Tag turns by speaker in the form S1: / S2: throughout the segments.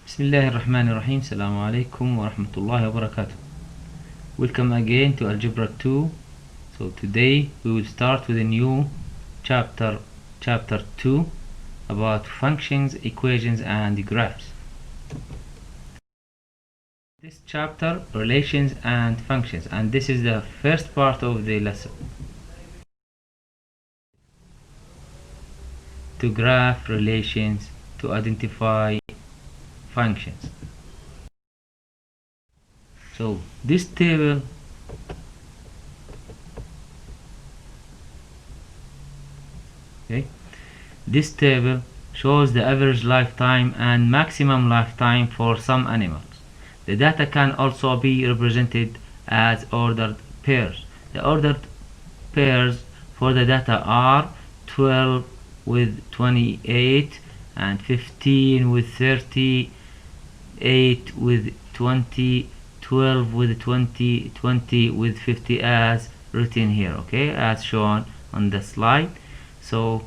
S1: Bismillahirrahmanirrahim. Assalamu alaikum wa rahmatullahi wa barakatuh. Welcome again to Algebra 2. So today we will start with a new chapter 2 about functions, equations and graphs. This chapter, relations and functions, and this is the first part of the lesson. To graph relations, to identify functions. So this table shows the average lifetime and maximum lifetime for some animals. The data can also be represented as ordered pairs. The ordered pairs for the data are 12 with 28 and 15 with 30, 8 with 20, 12 with 20, 20 with 50 as written here, okay, as shown on the slide. So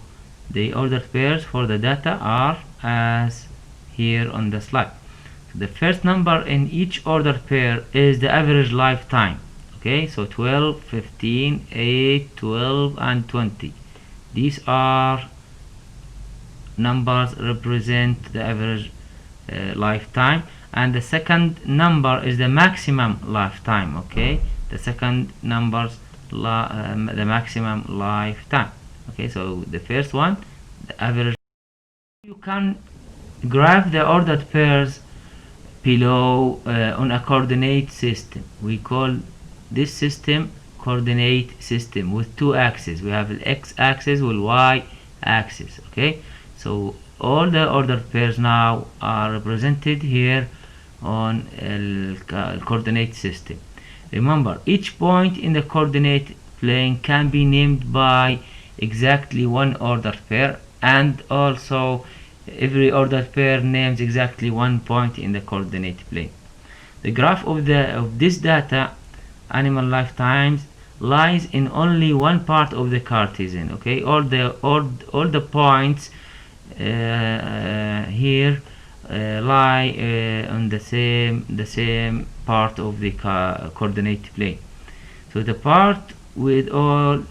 S1: the ordered pairs for the data are as here on the slide. So the first number in each ordered pair is the average lifetime, okay, so 12, 15, 8, 12 and 20. These are numbers represent the average lifetime, and the second number is the maximum lifetime, okay, the second numbers the maximum lifetime, okay. So the first one, the average. You can graph the ordered pairs below on a coordinate system. We call this system coordinate system with two axes. We have the x-axis with y-axis, okay. So all the ordered pairs now are represented here on a coordinate system. Remember, each point in the coordinate plane can be named by exactly one ordered pair, and also every ordered pair names exactly one point in the coordinate plane. The graph of this data, animal lifetimes, lies in only one part of the Cartesian, okay. All the points here lie on the same part of the coordinate plane. So the part with all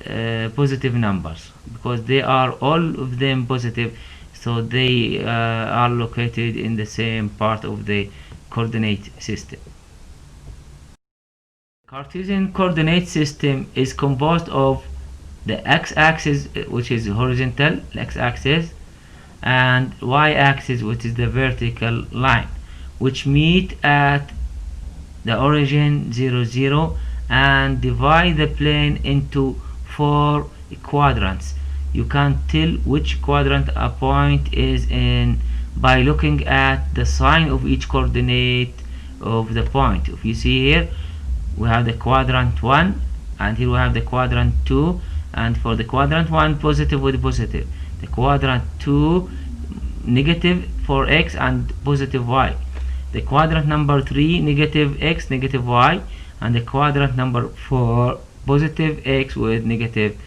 S1: positive numbers, because they are all of them positive, so they are located in the same part of the coordinate system. Cartesian coordinate system is composed of the x-axis, which is horizontal x-axis, and y-axis, which is the vertical line, which meet at the origin 0, 0 and divide the plane into 4 quadrants. You can tell which quadrant a point is in by looking at the sign of each coordinate of the point. If you see here, we have the quadrant 1, and here we have the quadrant 2, and for the quadrant 1 positive with positive, the quadrant 2 negative for x and positive y, the quadrant number 3 negative x negative y, and the quadrant number 4 positive x with negative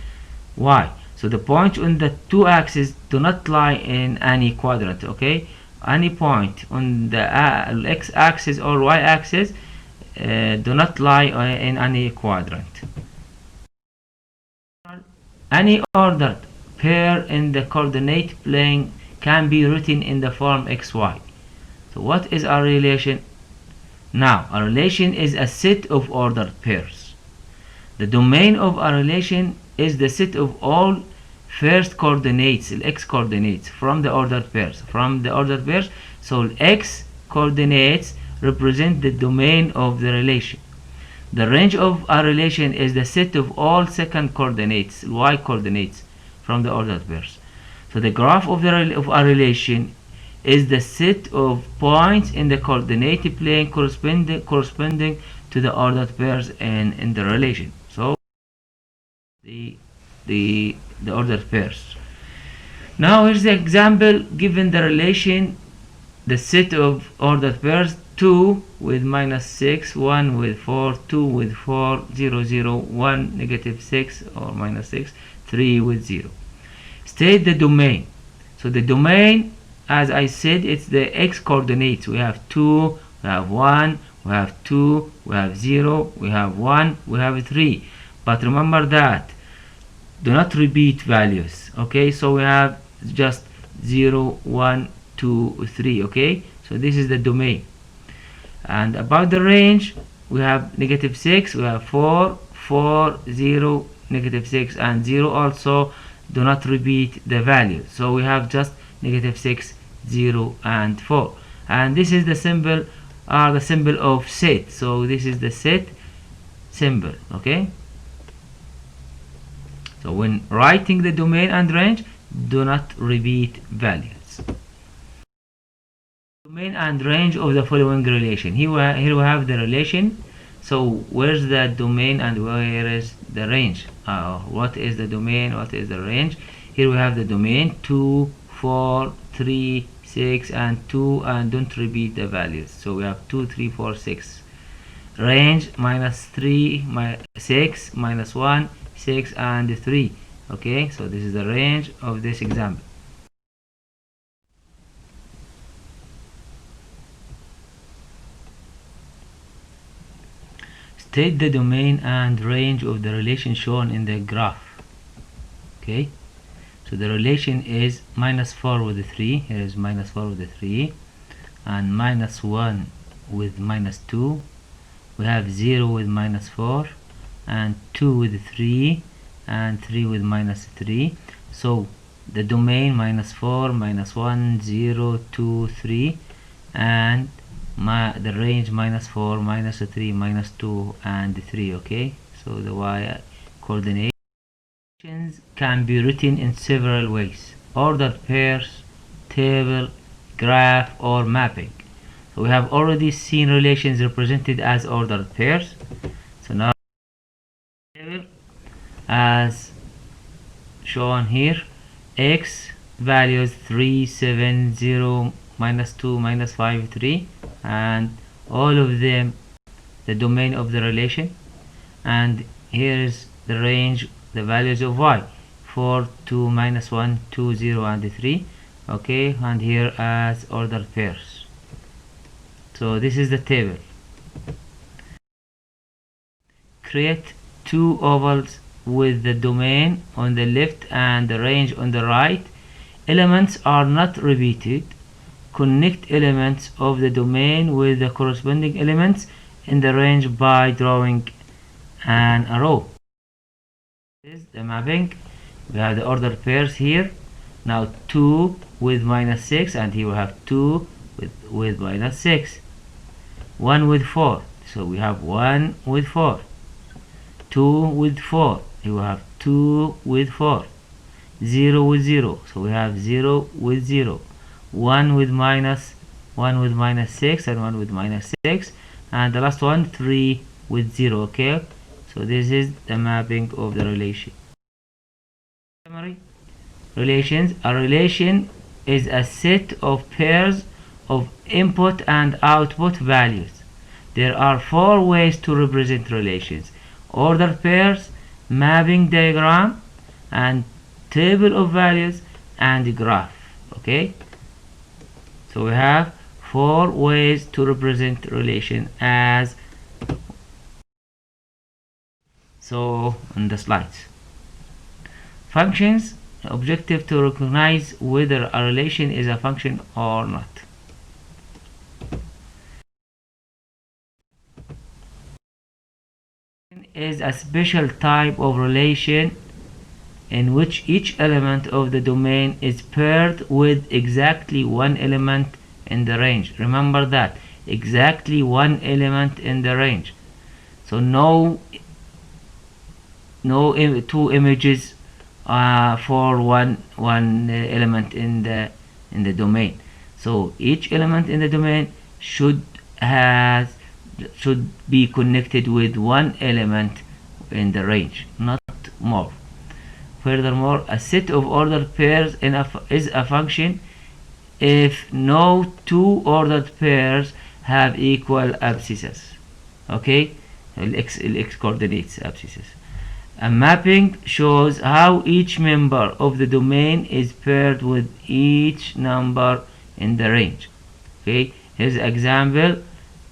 S1: y. So the points on the two axes do not lie in any quadrant, okay. Any point on the x-axis or y-axis do not lie in any quadrant. Any ordered pair in the coordinate plane can be written in the form xy. So what is a relation? Now, a relation is a set of ordered pairs. The domain of a relation is the set of all first coordinates, x coordinates from the ordered pairs. So x coordinates represent the domain of the relation. The range of a relation is the set of all second coordinates, y coordinates, from the ordered pairs. So the graph of a relation is the set of points in the coordinate plane corresponding to the ordered pairs in the relation. So the ordered pairs. Now here's the example. Given the relation, the set of ordered pairs: 2 with -6, 1 with 4, 2 with 4, 0, 0, 1 -6 or -6, 3 with 0. State the domain. So the domain as I said, it's the x coordinates. We have 2, we have 1, we have 2, we have 0, we have 1, we have 3. But remember that do not repeat values. Okay, so we have just 0, 1, 2, 3. Okay, so this is the domain. And about the range, we have -6, we have 4, 4, 0, -6, and 0 also do not repeat the values. So we have just -6, 0, and 4. And this is the symbol, the symbol of set. So this is the set symbol. Okay. So when writing the domain and range, do not repeat values. Domain and range of the following relation. Here we have the relation. So where's the domain and where is the range? What is the domain? What is the range? Here we have the domain 2, 4, 3, 6, and 2, and don't repeat the values. So we have 2, 3, 4, 6. Range -3, -6, -1, 6, and 3. Okay, so this is the range of this example. State the domain and range of the relation shown in the graph. Okay, so the relation is -4 with the 3. Here is -4 with the 3, and -1 with -2. We have 0 with -4, and 2 with 3, and 3 with -3. So the domain -4, -1, 0, 2, 3, and the range -4, -3, -2, and 3. Okay, so the y coordinates can be written in several ways: ordered pairs, table, graph, or mapping. So we have already seen relations represented as ordered pairs. So now table as shown here, x values 3, 7, 0, -2, -5, 3, and all of them the domain of the relation. And here is the range, the values of y, 4, 2, -1, 2, 0, and 3. Okay, and here as ordered pairs. So this is the table. Create two ovals with the domain on the left and the range on the right. Elements are not repeated. Connect elements of the domain with the corresponding elements in the range by drawing an arrow. This is the mapping. We have the ordered pairs here. Now 2 with -6, and here we have 2 with -6. 1 with 4, so we have 1 with 4. 2 with 4, here we have 2 with 4. 0 with 0, so we have 0 with 0. 1 with -6, and 1 with -6, and the last one 3 with 0. Okay, so this is the mapping of the relation. Summary: relations. A relation is a set of pairs of input and output values. There are 4 ways to represent relations: ordered pairs, mapping diagram, and table of values, and graph. Okay, so we have 4 ways to represent relation as so on the slides. Functions. Objective to recognize whether a relation is a function or not. Is a special type of relation in which each element of the domain is paired with exactly one element in the range. Remember that, exactly one element in the range. So no two images for one element in the domain. So each element in the domain should be connected with one element in the range, not more. Furthermore, a set of ordered pairs is a function if no two ordered pairs have equal abscisses. Okay, x coordinates abscisses. A mapping shows how each member of the domain is paired with each number in the range. Okay, here's example: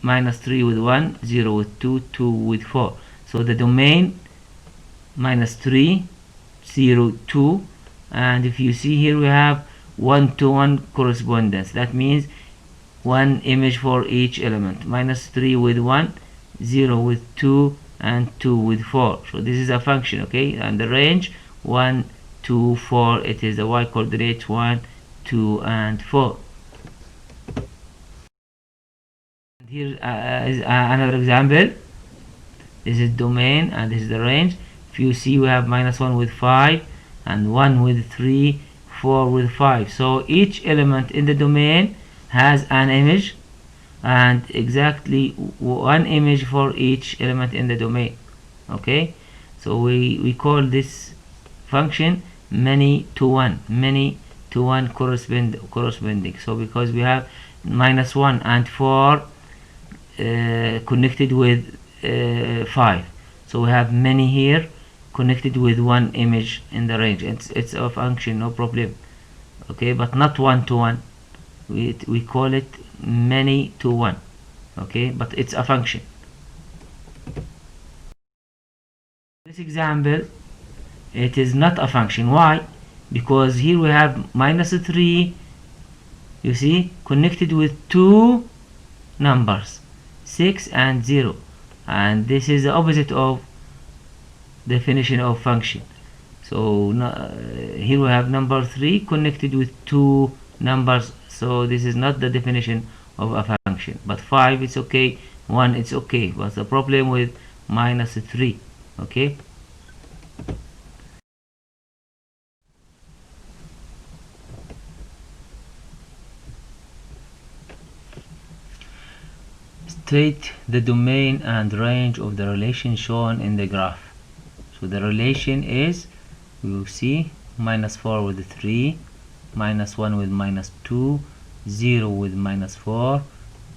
S1: -3 with 1, 0 with 2, 2 with 4. So the domain -3, 0, 2, and if you see here we have 1-to-1 correspondence. That means one image for each element. -3 with 1, 0 with 2, and 2 with 4. So this is a function, okay? And the range 1, 2, 4. It is the y coordinate 1, 2, and 4. And here is another example. This is domain and this is the range. If you see, we have -1 with 5, and 1 with 3, 4 with 5. So each element in the domain has an image, and exactly one image for each element in the domain. Okay, so we call this function many to one corresponding. So because we have -1 and 4 connected with 5, so we have many here connected with one image in the range. It's a function, no problem. Okay, but not 1-to-1. We call it many to one. Okay, but it's a function. This example, it is not a function. Why? Because here we have -3, you see, connected with two numbers, 6 and 0, and this is the opposite of definition of function. So here we have number 3 connected with two numbers, so this is not the definition of a function. But 5 it's okay, 1 it's okay, but the problem with -3. Okay, state the domain and range of the relation shown in the graph. So the relation is, you see, -4 with 3, -1 with -2, 0 with -4,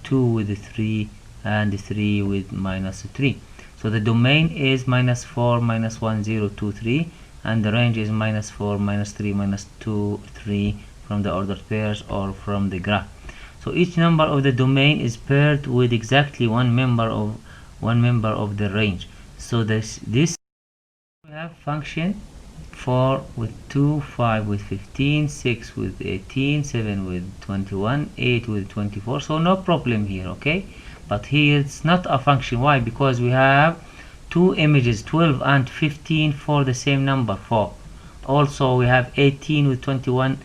S1: 2 with 3, and 3 with -3. So the domain is -4, -1, 0, 2, 3, and the range is -4, -3, -2, 3 from the ordered pairs or from the graph. So each number of the domain is paired with exactly one member of the range. So this we have function 4 with 2, 5 with 15, 6 with 18, 7 with 21, 8 with 24. So no problem here, okay? But here it's not a function. Why? Because we have two images, 12 and 15, for the same number 4. Also we have 18 with 21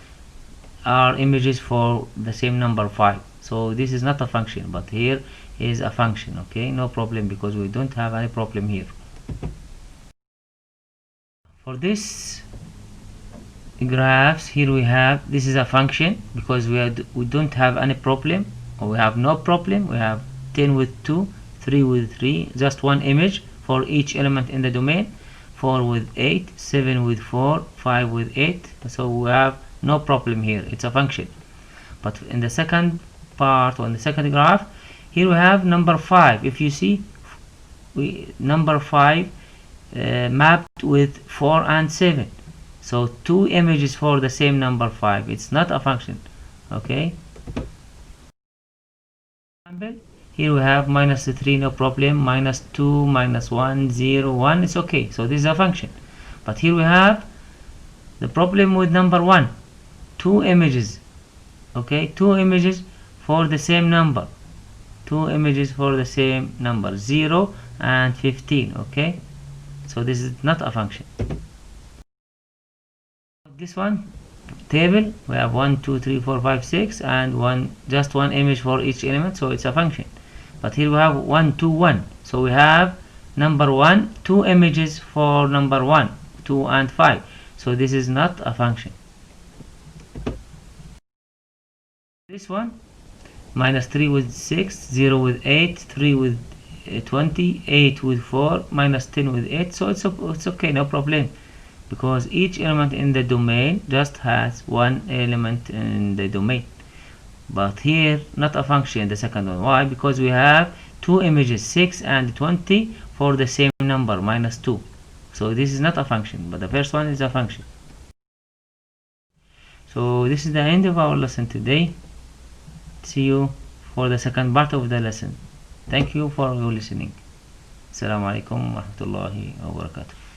S1: are images for the same number 5. So this is not a function, but here is a function. Okay, no problem, because we don't have any problem here. For this graphs, here we have, this is a function because we don't have any problem, or we have no problem. We have 10 with 2, 3 with 3, just one image for each element in the domain, 4 with 8, 7 with 4, 5 with 8. So we have no problem here, it's a function. But in the second part, or in the second graph, here we have number 5. If you see, number 5 mapped with 4 and 7, so two images for the same number 5. It's not a function. Okay, here we have -3, no problem, -2, -1, 0, 1, it's okay. So this is a function. But here we have the problem with number 1, two images. Okay, two images for the same number, 0 and 15. Okay, so this is not a function. This one table, we have 1, 2, 3, 4, 5, 6, and just one image for each element, so it's a function. But here we have 1, 2, 1, so we have number 1, two images for number 1, 2, and 5, so this is not a function. This one, -3 with 6, 0 with 8, 3 with 20, 8 with 4, -10 with 8, so it's okay, no problem, because each element in the domain just has one element in the domain. But here, not a function, the second one. Why? Because we have two images, 6 and 20, for the same number, -2. So this is not a function, but the first one is a function. So this is the end of our lesson today. See you for the second part of the lesson. Thank you for your listening. Assalamu alaikum wa rahmatullahi wa barakatuh.